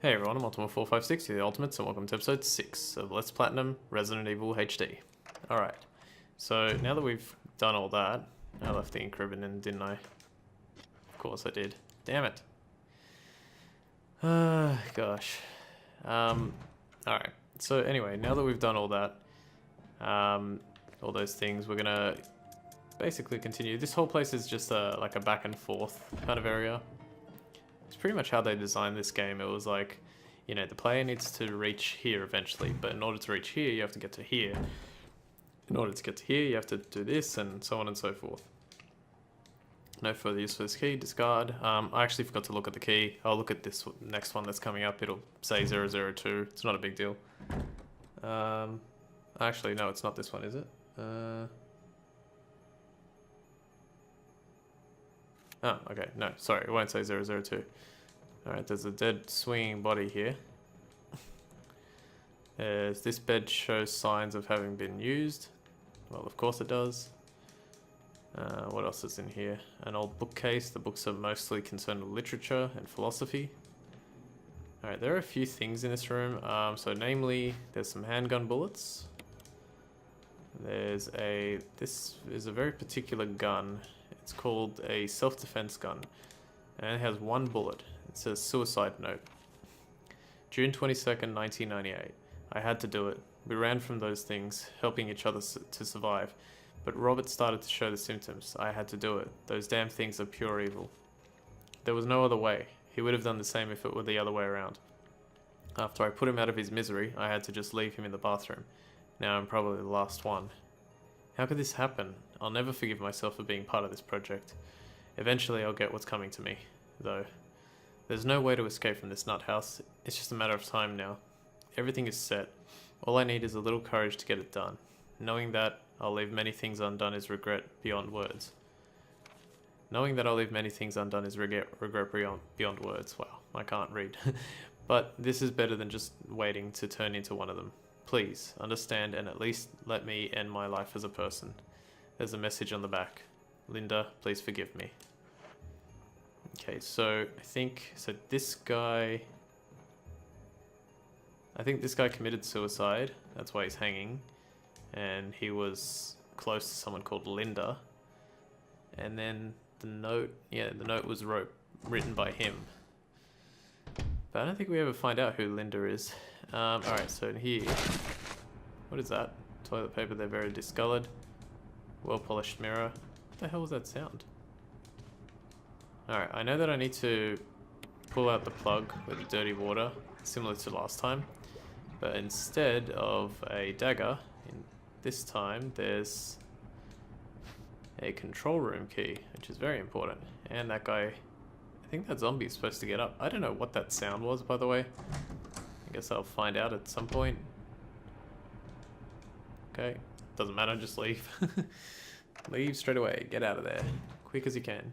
Hey everyone, I'm Ultima456, the Ultimates, and welcome to episode 6 of Let's Platinum Resident Evil HD. Alright, so now that we've done all that, I left the ink ribbon in, didn't I? Of course I did. Damn it. Gosh. Alright, so anyway, now that we've done all that, all those things, we're gonna basically continue. This whole place is just like a back and forth kind of area. It's pretty much how they designed this game. It was like, you know, the player needs to reach here eventually, but in order to reach here, you have to get to here. In order to get to here, you have to do this, and so on and so forth. No further use for this key, discard. I actually forgot to look at the key. I'll look at this next one that's coming up. It'll say 002. It's not a big deal. Actually, no, it's not this one, is it? Oh, okay. No, sorry. It won't say 002. Alright, there's a dead swinging body here. This bed shows signs of having been used. Well, of course it does. What else is in here? An old bookcase. The books are mostly concerned with literature and philosophy. Alright, there are a few things in this room. So namely, there's some handgun bullets. This is a very particular gun. It's called a self-defense gun, and it has one bullet. It says suicide note. June 22nd, 1998. I had to do it. We ran from those things, helping each other to survive. But Robert started to show the symptoms. I had to do it. Those damn things are pure evil. There was no other way. He would have done the same if it were the other way around. After I put him out of his misery, I had to just leave him in the bathroom. Now I'm probably the last one. How could this happen? I'll never forgive myself for being part of this project. Eventually I'll get what's coming to me, though. There's no way to escape from this nut house. It's just a matter of time now. Everything is set. All I need is a little courage to get it done. Knowing that I'll leave many things undone is regret beyond words. Knowing that I'll leave many things undone is regret beyond words. Wow, I can't read. But this is better than just waiting to turn into one of them. Please, understand and at least let me end my life as a person. There's a message on the back. Linda, please forgive me. Okay, so I think this guy committed suicide. That's why he's hanging. And he was close to someone called Linda. And then the note was written by him. But I don't think we ever find out who Linda is. Alright, so in here, what is that? Toilet paper, they're very discolored. Well-polished mirror. What the hell was that sound? Alright, I know that I need to pull out the plug with the dirty water, similar to last time. But instead of a dagger, this time there's a control room key, which is very important. And that guy, I think that zombie is supposed to get up. I don't know what that sound was, by the way. I guess I'll find out at some point. Okay, doesn't matter, just leave. Leave straight away, get out of there, quick as you can.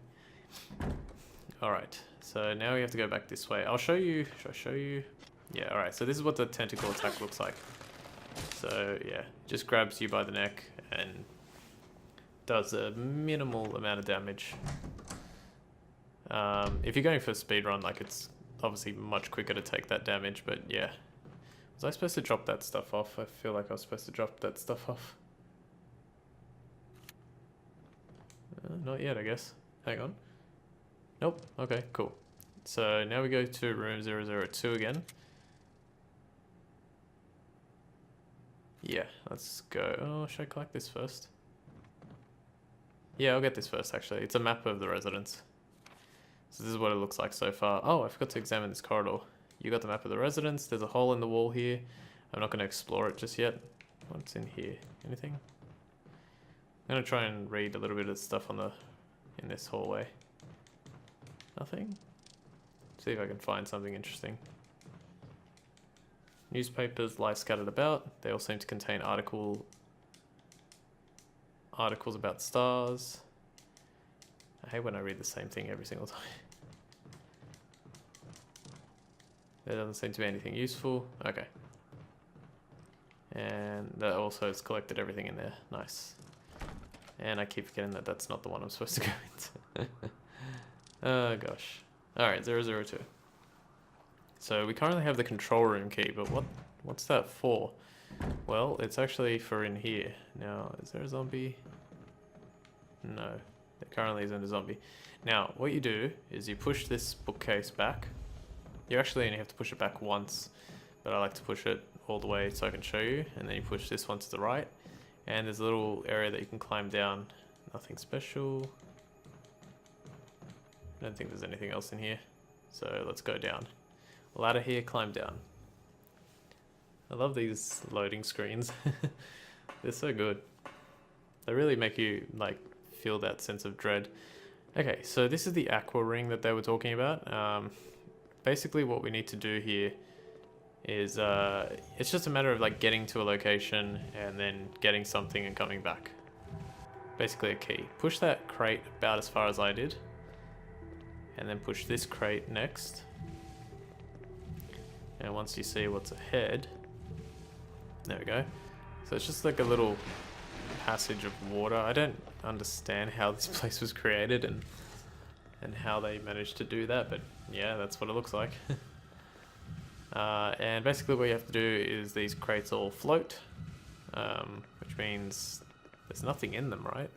Alright, so now we have to go back this way. I'll show you, should I show you? Yeah, alright, so this is what the tentacle attack looks like. So yeah, just grabs you by the neck and does a minimal amount of damage. If you're going for a speed run, like it's obviously much quicker to take that damage, but yeah. Was I supposed to drop that stuff off? I feel like I was supposed to drop that stuff off. Not yet, I guess. Hang on. Nope. Okay, cool. So now we go to room 002 again. Yeah, let's go. Oh, should I collect this first? Yeah, I'll get this first, actually. It's a map of the residence. So this is what it looks like so far. Oh, I forgot to examine this corridor. You got the map of the residence. There's a hole in the wall here. I'm not going to explore it just yet. What's in here? Anything? I'm going to try and read a little bit of stuff on in this hallway. Nothing? See if I can find something interesting. Newspapers lie scattered about. They all seem to contain articles about stars. I hate when I read the same thing every single time. There doesn't seem to be anything useful. Okay. And that also has collected everything in there. Nice. And I keep forgetting that that's not the one I'm supposed to go into. Oh gosh. Alright, 002. So we currently have the control room key, but what's that for? Well, it's actually for in here. Now, is there a zombie? No, there currently isn't a zombie. Now, what you do is you push this bookcase back. You actually only have to push it back once, but I like to push it all the way so I can show you. And then you push this one to the right, and there's a little area that you can climb down. Nothing special. I don't think there's anything else in here. So let's go down. Ladder here, climb down. I love these loading screens. They're so good. They really make you like feel that sense of dread. Okay, so this is the Aqua Ring that they were talking about. Basically what we need to do here is it's just a matter of like getting to a location and then getting something and coming back. Basically a key. Push that crate about as far as I did, and then push this crate next. And once you see what's ahead, there we go. So it's just like a little passage of water. I don't understand how this place was created and how they managed to do that, but yeah, that's what it looks like. And basically what you have to do is these crates all float, which means there's nothing in them, right?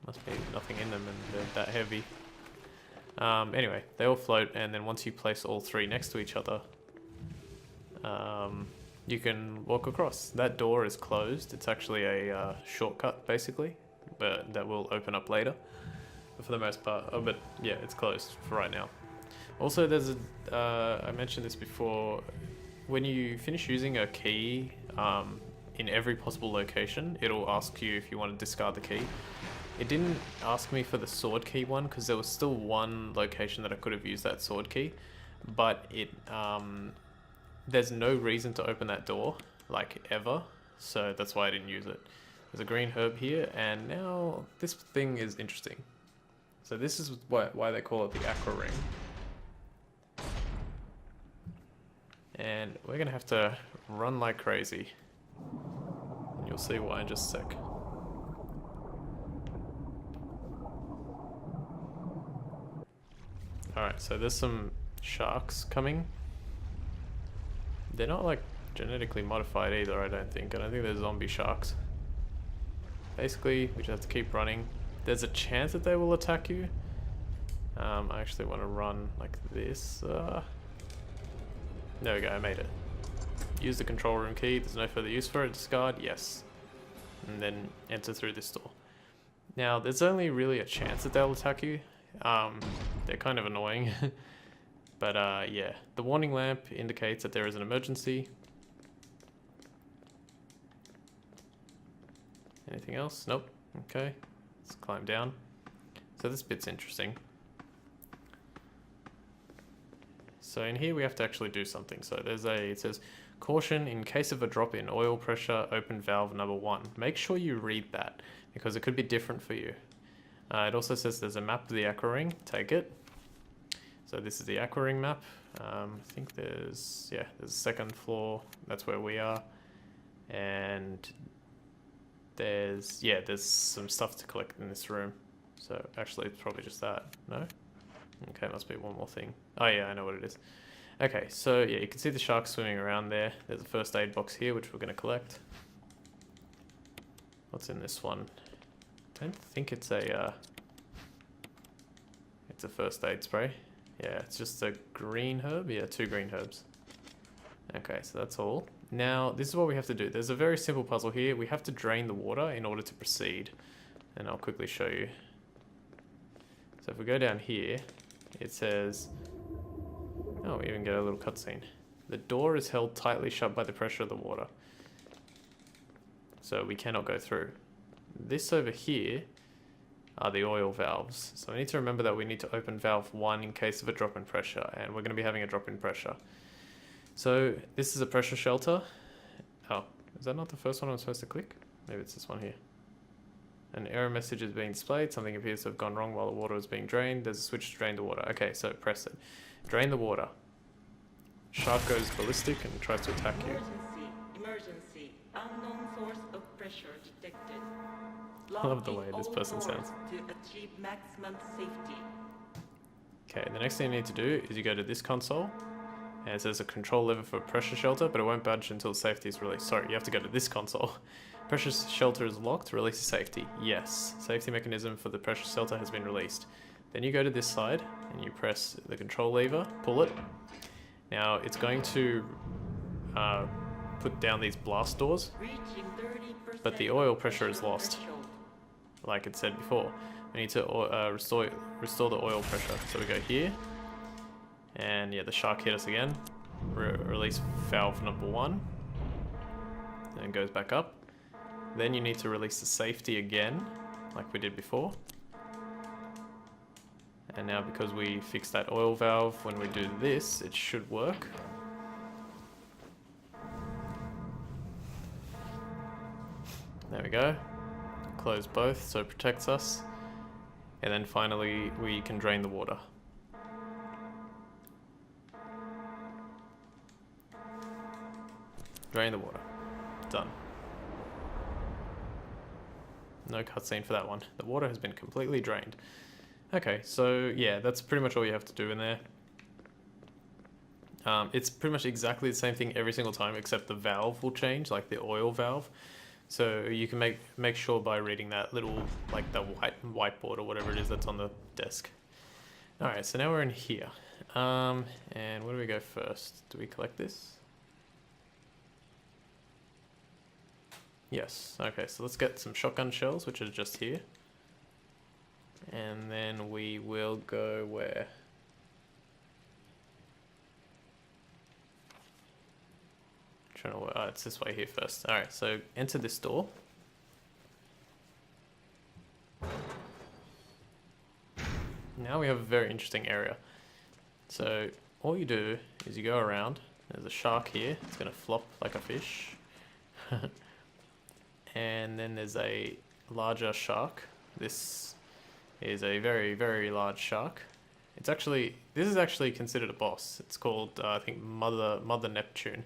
Must be nothing in them and they're that heavy. Anyway, they all float, and then once you place all three next to each other, you can walk across. That door is closed. It's actually a shortcut, basically, but that will open up later. But for the most part, but yeah, it's closed for right now. Also, there's I mentioned this before, when you finish using a key in every possible location, it'll ask you if you want to discard the key. It didn't ask me for the sword key one because there was still one location that I could have used that sword key, but it there's no reason to open that door, like ever, so that's why I didn't use it. There's a green herb here, and now this thing is interesting. So this is why they call it the Aqua Ring. And we're gonna have to run like crazy. You'll see why in just a sec. Alright, so there's some sharks coming. They're not like genetically modified either, I don't think. I don't think they're zombie sharks. Basically, we just have to keep running. There's a chance that they will attack you. I actually want to run like this. There we go, I made it. Use the control room key, there's no further use for it. Discard, yes. And then enter through this door. Now, there's only really a chance that they'll attack you. They're kind of annoying. But yeah, the warning lamp indicates that there is an emergency. Anything else? Nope. Okay, let's climb down. So this bit's interesting. So in here we have to actually do something. So it says, caution, in case of a drop in oil pressure, open valve number 1. Make sure you read that because it could be different for you. It also says there's a map of the Aqua Ring, take it. So this is the Aqua Ring map. I think there's a second floor, that's where we are. And there's some stuff to collect in this room. So actually it's probably just that, no? Okay, must be one more thing. Oh yeah, I know what it is. Okay, so yeah, you can see the sharks swimming around there. There's a first aid box here, which we're gonna collect. What's in this one? I don't think it's a first aid spray. Yeah, it's just a green herb. Yeah, 2 green herbs. Okay, so that's all. Now, this is what we have to do. There's a very simple puzzle here. We have to drain the water in order to proceed. And I'll quickly show you. So if we go down here, it says... Oh, we even get a little cutscene. The door is held tightly shut by the pressure of the water. So we cannot go through. This over here are the oil valves. So we need to remember that we need to open valve 1 in case of a drop in pressure, and we're going to be having a drop in pressure. So this is a pressure shelter. Oh, is that not the first one I'm supposed to click? Maybe it's this one here. An error message is being displayed. Something appears to have gone wrong while the water is being drained. There's a switch to drain the water. Okay, so press it. Drain the water. Shark goes ballistic and tries to attack you. Emergency. Unknown source of pressure detected. I love the way this person sounds. To achieve maximum safety. Okay, the next thing you need to do is you go to this console And it says a control lever for pressure shelter, but it won't budge until safety is released. Sorry, you have to go to this console. Pressure shelter is locked, release safety. Yes, safety mechanism for the pressure shelter has been released. Then you go to this side and you press the control lever, pull it. Now it's going to put down these blast doors, but the oil pressure is lost. Like it said before, we need to restore the oil pressure. So we go here, and yeah, the shark hit us again. Release valve number 1, and it goes back up. Then you need to release the safety again, like we did before. And now because we fixed that oil valve, when we do this, it should work. There we go. Close both so it protects us. And then finally we can drain the water. Drain the water. Done. No cutscene for that one. The water has been completely drained. Okay, so yeah, that's pretty much all you have to do in there. It's pretty much exactly the same thing every single time, except the valve will change, like the oil valve. So you can make sure by reading that little, like the whiteboard or whatever it is that's on the desk. All right, so now we're in here. And where do we go first? Do we collect this? Yes. Okay, so let's get some shotgun shells, which are just here. And then we will go where? Oh, it's this way here first. Alright, so enter this door. Now we have a very interesting area. So all you do is you go around. There's a shark here. It's going to flop like a fish. And then there's a larger shark. This is a very, very large shark. This is actually considered a boss. It's called, I think, Mother Neptune.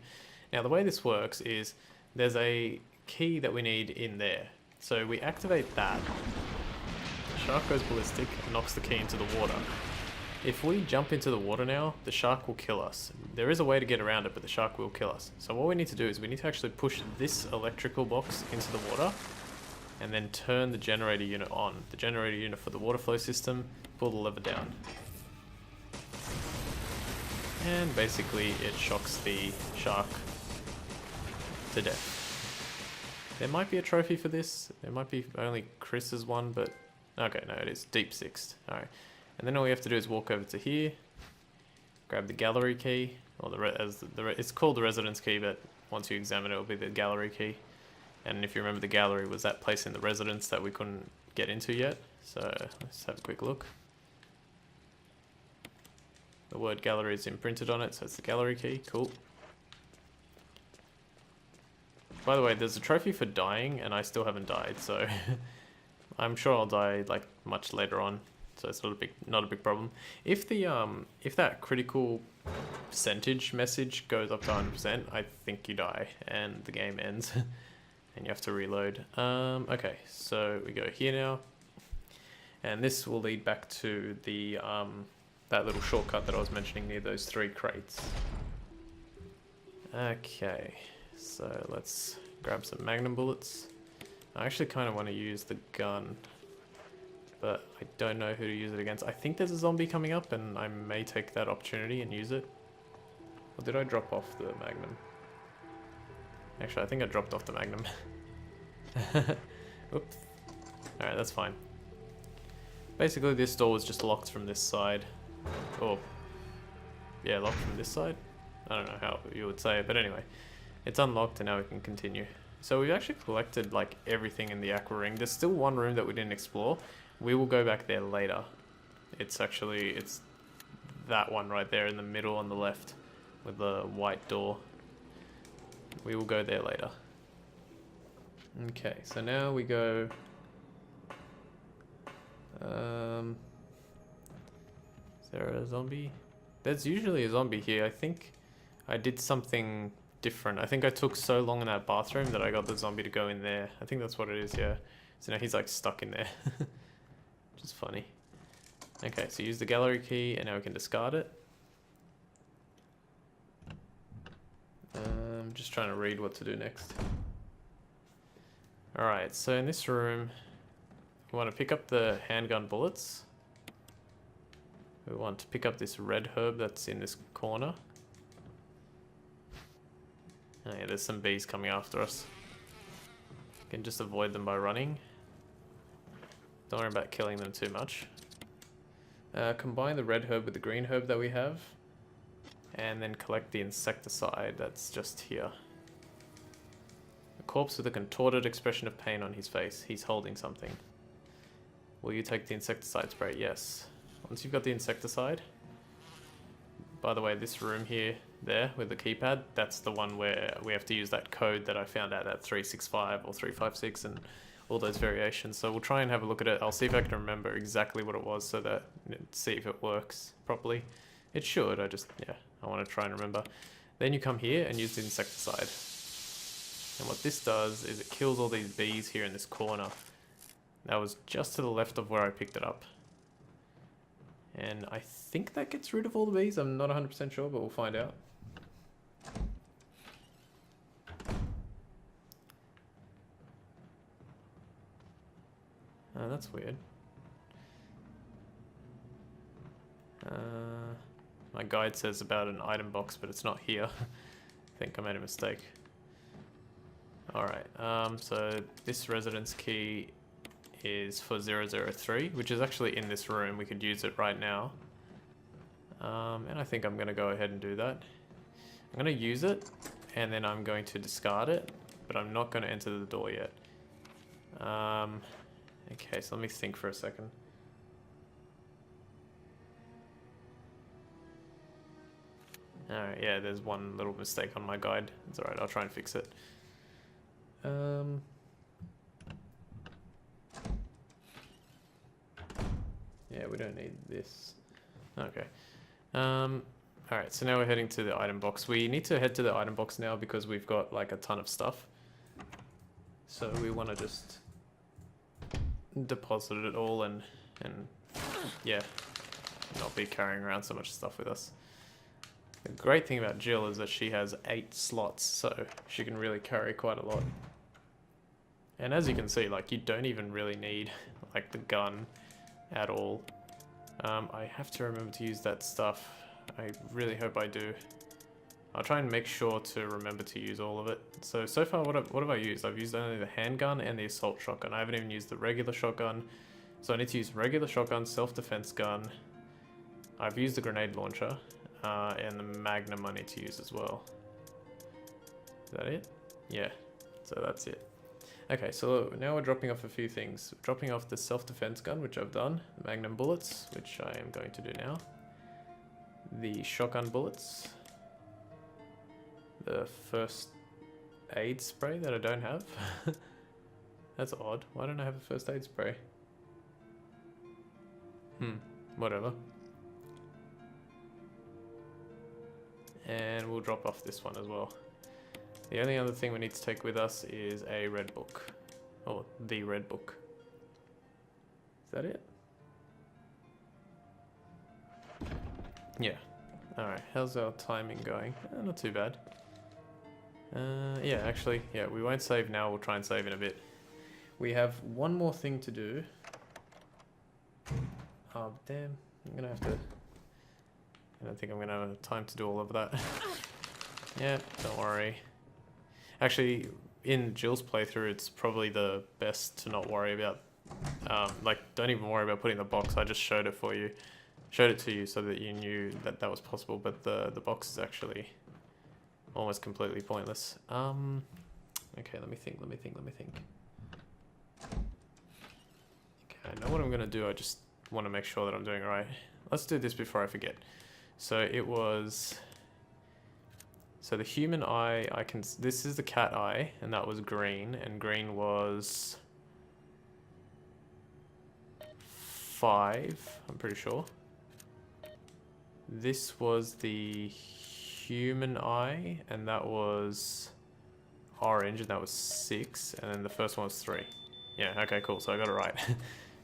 Now the way this works is there's a key that we need in there. So we activate that. The shark goes ballistic and knocks the key into the water. If we jump into the water now, the shark will kill us. There is a way to get around it, but the shark will kill us. So what we need to do is we need to actually push this electrical box into the water and then turn the generator unit on. The generator unit for the water flow system, pull the lever down. And basically it shocks the shark to death. There might be a trophy for this. There might be only Chris's one, but okay, no, it is deep sixth. All right, and then all we have to do is walk over to here, grab the gallery key, or it's called the residence key, but once you examine it, it'll be the gallery key. And if you remember, the gallery was that place in the residence that we couldn't get into yet. So let's have a quick look. The word gallery is imprinted on it, so it's the gallery key. Cool. By the way, there's a trophy for dying, and I still haven't died, so I'm sure I'll die like much later on. So it's not a big problem. If that critical percentage message goes up to 100%, I think you die and the game ends, and you have to reload. Okay, so we go here now, and this will lead back to the that little shortcut that I was mentioning near those 3 crates. Okay. So let's grab some magnum bullets. I actually kind of want to use the gun, but I don't know who to use it against. I think there's a zombie coming up and I may take that opportunity and use it. Or did I drop off the magnum? Actually, I think I dropped off the magnum. Oops. Alright, that's fine. Basically, this door was just locked from this side. Or, yeah, locked from this side? I don't know how you would say it, but anyway. It's unlocked and now we can continue. So we've actually collected like everything in the Aqua Ring. There's still one room that we didn't explore. We will go back there later. It's that one right there in the middle on the left with the white door. We will go there later. Okay, so now we go... is there a zombie? There's usually a zombie here. I think I did something different. I think I took so long in that bathroom that I got the zombie to go in there. I think that's what it is, yeah. So now he's like stuck in there. Which is funny. Okay, so use the gallery key and now we can discard it. I'm just trying to read what to do next. Alright, so in this room, we want to pick up the handgun bullets. We want to pick up this red herb that's in this corner. Oh yeah, there's some bees coming after us. You can just avoid them by running. Don't worry about killing them too much. Combine the red herb with the green herb that we have. And then collect the insecticide that's just here. A corpse with a contorted expression of pain on his face. He's holding something. Will you take the insecticide spray? Yes. Once you've got the insecticide... By the way, this room here, there, with the keypad, that's the one where we have to use that code that I found out at 365 or 356 and all those variations. So we'll try and have a look at it. I'll see if I can remember exactly what it was so that, see if it works properly. It should, I want to try and remember. Then you come here and use the insecticide. And what this does is it kills all these bees here in this corner. That was just to the left of where I picked it up. And I think that gets rid of all the bees. I'm not 100% sure, but we'll find out. Oh, that's weird. My guide says about an item box, but it's not here. I think I made a mistake. Alright, so this residence key is for 003, which is actually in this room. We could use it right now. And I think I'm going to go ahead and do that. I'm going to use it, and then I'm going to discard it, but I'm not going to enter the door yet. Okay, so let me think for a second. Alright, yeah, there's one little mistake on my guide. It's alright, I'll try and fix it. Yeah, we don't need this. Okay. Alright, so now we're heading to the item box. We need to head to the item box now because we've got like a ton of stuff. So we want to just deposit it all and yeah, not be carrying around so much stuff with us. The great thing about Jill is that she has 8 slots, so she can really carry quite a lot. And as you can see, like, you don't even really need like the gun at all. I have to remember to use that stuff. I really hope I do. I'll try and make sure to remember to use all of it. So far, what have I used? I've used only the handgun and the assault shotgun. I haven't even used the regular shotgun. So I need to use regular shotgun, self-defense gun. I've used the grenade launcher. And the magnum I need to use as well. Is that it? Yeah, so that's it. Okay, so now we're dropping off a few things. We're dropping off the self-defense gun, which I've done. The magnum bullets, which I am going to do now. The shotgun bullets. The first aid spray that I don't have. That's odd. Why don't I have a first aid spray? Whatever. And we'll drop off this one as well. The only other thing we need to take with us is a red book. Or the red book. Is that it? Yeah. Alright, how's our timing going? Not too bad. Yeah, actually, yeah, we won't save now. We'll try and save in a bit. We have one more thing to do. Oh, damn. I'm gonna have to... I don't think I'm going to have time to do all of that. Yeah, don't worry. Actually, in Jill's playthrough, it's probably the best to not worry about... like, don't even worry about putting the box. I just showed it for you. Showed it to you so that you knew that that was possible, but the box is actually almost completely pointless. Okay, let me think. Okay, I know what I'm going to do. I just want to make sure that I'm doing it right. Let's do this before I forget. So it was, so the human eye, this is the cat eye, and that was green, and green was 5, I'm pretty sure. This was the human eye, and that was orange, and that was 6, and then the first one was 3. Yeah, okay, cool, so I got it right.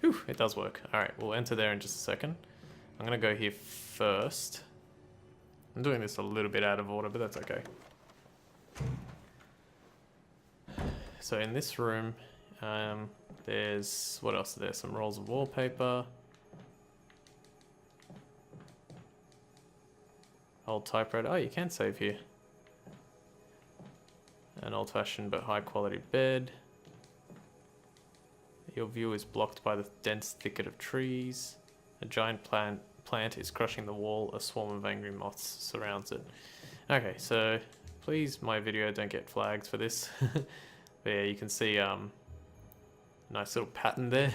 Whew, it does work. Alright, we'll enter there in just a second. I'm gonna go here first. I'm doing this a little bit out of order, but that's okay. So in this room, there's, what else? There's some rolls of wallpaper. Old typewriter. Oh, you can save here. An old-fashioned but high-quality bed. Your view is blocked by the dense thicket of trees. A giant plant is crushing the wall. A swarm of angry moths surrounds it. Okay, so please, my video, don't get flagged for this. But yeah, you can see nice little pattern there.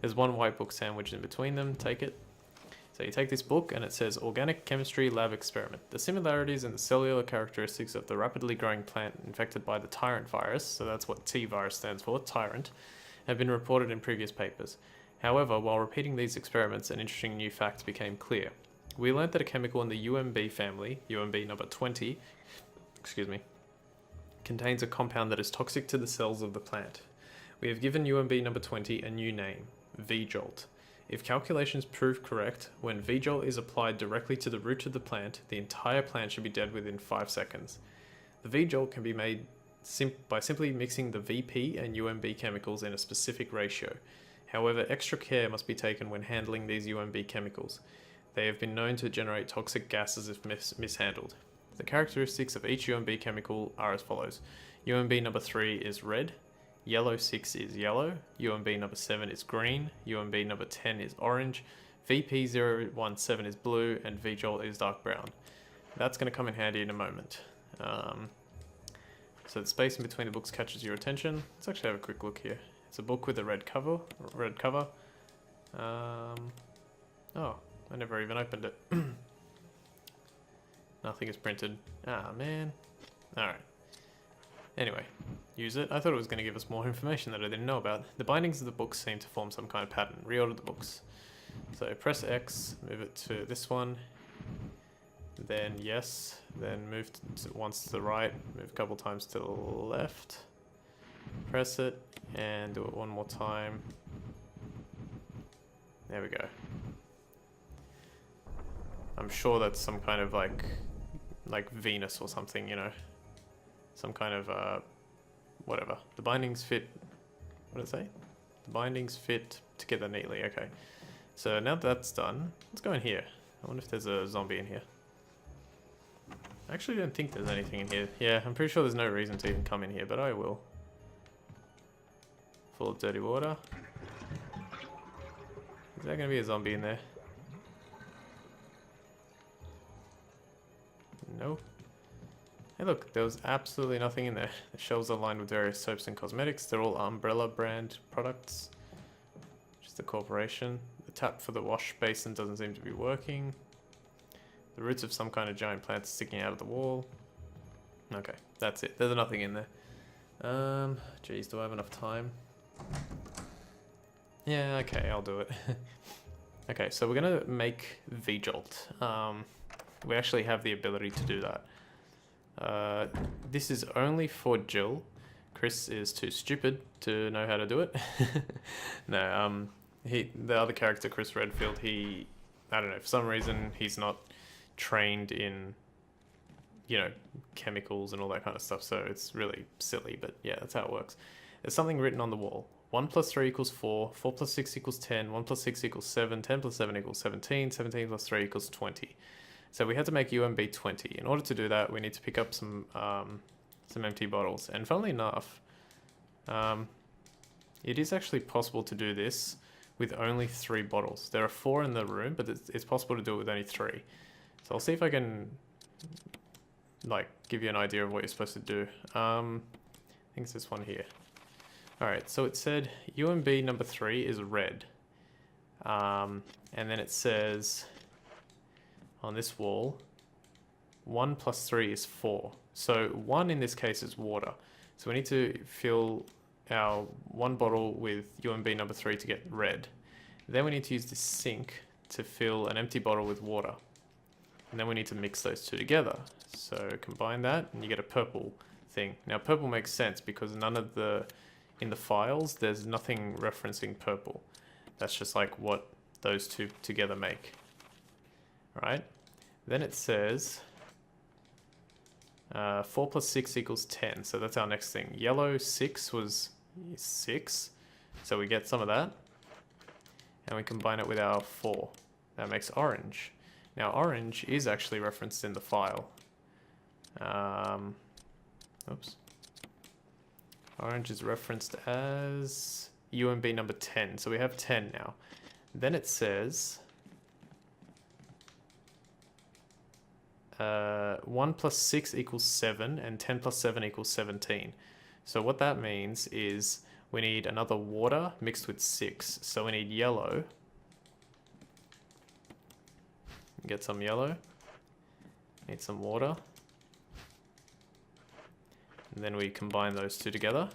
There's one white book sandwiched in between them. Take it. So you take this book and it says Organic Chemistry Lab Experiment. The similarities in the cellular characteristics of the rapidly growing plant infected by the tyrant virus, so that's what T virus stands for, tyrant, have been reported in previous papers. However, while repeating these experiments, an interesting new fact became clear. We learned that a chemical in the UMB family, UMB number 20, contains a compound that is toxic to the cells of the plant. We have given UMB number 20 a new name, V-Jolt. If calculations prove correct, when V-Jolt is applied directly to the root of the plant, the entire plant should be dead within 5 seconds. The V-Jolt can be made by simply mixing the VP and UMB chemicals in a specific ratio. However, extra care must be taken when handling these UMB chemicals. They have been known to generate toxic gases if mishandled. The characteristics of each UMB chemical are as follows. UMB number 3 is red, yellow 6 is yellow, UMB number 7 is green, UMB number 10 is orange, VP017 is blue, and V-Jolt is dark brown. That's going to come in handy in a moment. So the space in between the books catches your attention. Let's actually have a quick look here. It's a book with a red cover. Oh, I never even opened it. Nothing is printed. Ah, man. Alright. Anyway, use it. I thought it was going to give us more information that I didn't know about. The bindings of the books seem to form some kind of pattern. Reorder the books. So press X, move it to this one. Then yes, then move once to the right, move a couple times to the left. Press it, and do it one more time. There we go. I'm sure that's some kind of like Venus or something, you know. Some kind of, whatever. The bindings fit, what did it say? The bindings fit together neatly, okay. So now that that's done, let's go in here. I wonder if there's a zombie in here. I actually don't think there's anything in here. Yeah, I'm pretty sure there's no reason to even come in here, but I will. Full of dirty water. Is there going to be a zombie in there? No. Hey look, there was absolutely nothing in there. The shelves are lined with various soaps and cosmetics. They're all Umbrella brand products. Just a corporation. The tap for the wash basin doesn't seem to be working. The roots of some kind of giant plant sticking out of the wall. Okay, that's it. There's nothing in there. Geez, do I have enough time? Yeah, okay, I'll do it. Okay, so we're gonna make V-Jolt. We actually have the ability to do that. This is only for Jill. Chris is too stupid to know how to do it. No, the other character, Chris Redfield, I don't know, for some reason he's not trained in, you know, chemicals and all that kind of stuff, so it's really silly, but yeah, that's how it works. There's something written on the wall. 1 plus 3 equals 4, 4 plus 6 equals 10, 1 plus 6 equals 7, 10 plus 7 equals 17, 17 plus 3 equals 20. So we had to make UMB 20. In order to do that, we need to pick up some empty bottles. And funnily enough, it is actually possible to do this with only 3 bottles. There are 4 in the room, but it's possible to do it with only 3. So I'll see if I can, like, give you an idea of what you're supposed to do. I think it's this one here. Alright, so it said UMB number 3 is red. And then it says on this wall, 1 plus 3 is 4. So 1 in this case is water. So we need to fill our 1 bottle with UMB number 3 to get red. Then we need to use this sink to fill an empty bottle with water. And then we need to mix those two together. So combine that and you get a purple thing. Now purple makes sense because in the files, there's nothing referencing purple. That's just like what those two together make. Right? Then it says, 4 plus 6 equals 10. So that's our next thing. Yellow 6 was 6. So we get some of that. And we combine it with our 4. That makes orange. Now orange is actually referenced in the file. Oops. Orange is referenced as UMB number 10. So we have 10 now. Then it says 1 plus 6 equals 7 and 10 plus 7 equals 17. So what that means is we need another water mixed with 6. So we need yellow. Get some yellow. Need some water. And then we combine those two together.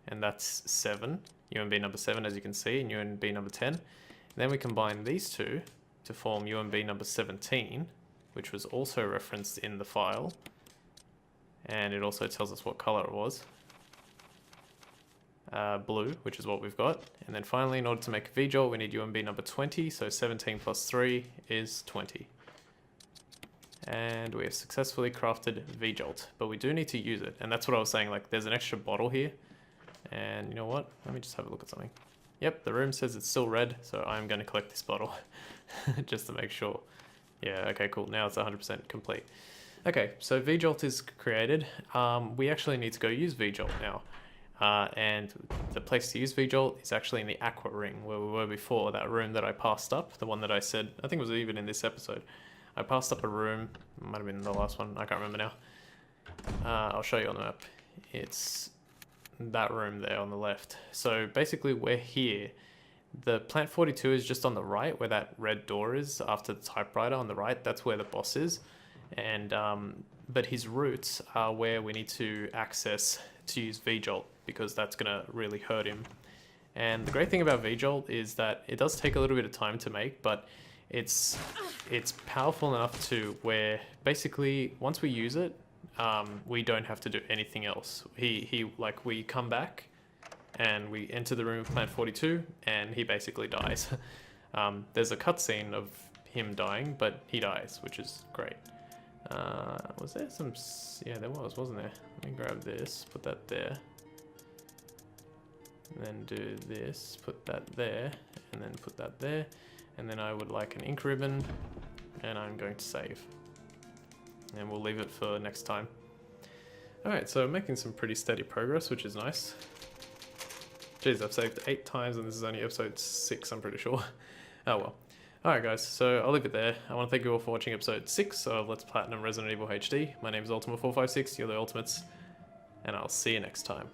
And that's 7. UMB number 7, as you can see, and UMB number 10. And then we combine these two to form UMB number 17, which was also referenced in the file. And it also tells us what color it was. Blue, which is what we've got. And then finally, in order to make a V-Jolt, we need UMB number 20. So 17 plus 3 is 20. And we have successfully crafted V-Jolt, but we do need to use it. And that's what I was saying, like there's an extra bottle here. And you know what? Let me just have a look at something. Yep, the room says it's still red, so I'm going to collect this bottle just to make sure. Yeah, okay, cool. Now it's 100% complete. Okay, so V-Jolt is created. We actually need to go use V-Jolt now. And the place to use V-Jolt is actually in the Aqua Ring, where we were before, that room that I passed up, the one that I said, I think it was even in this episode. I passed up a room, might have been the last one, I can't remember now. I'll show you on the map. It's that room there on the left. So basically we're here. The plant 42 is just on the right, where that red door is after the typewriter on the right. That's where the boss is. And but his roots are where we need to access to use V-Jolt, because that's gonna really hurt him. And the great thing about V-Jolt is that it does take a little bit of time to make, but it's powerful enough to where basically once we use it, we don't have to do anything else. We come back and we enter the room of plant 42 and he basically dies. There's a cutscene of him dying, but he dies, which is great. Was there some... Yeah, there was, wasn't there? Let me grab this, put that there. And then do this, put that there, and then put that there. And then I would like an ink ribbon, and I'm going to save. And we'll leave it for next time. Alright, so I'm making some pretty steady progress, which is nice. Jeez, I've saved 8 times and this is only episode 6, I'm pretty sure. Oh well. Alright guys, so I'll leave it there. I want to thank you all for watching episode 6 of Let's Platinum Resident Evil HD. My name is Ultima456, you're the Ultimates, and I'll see you next time.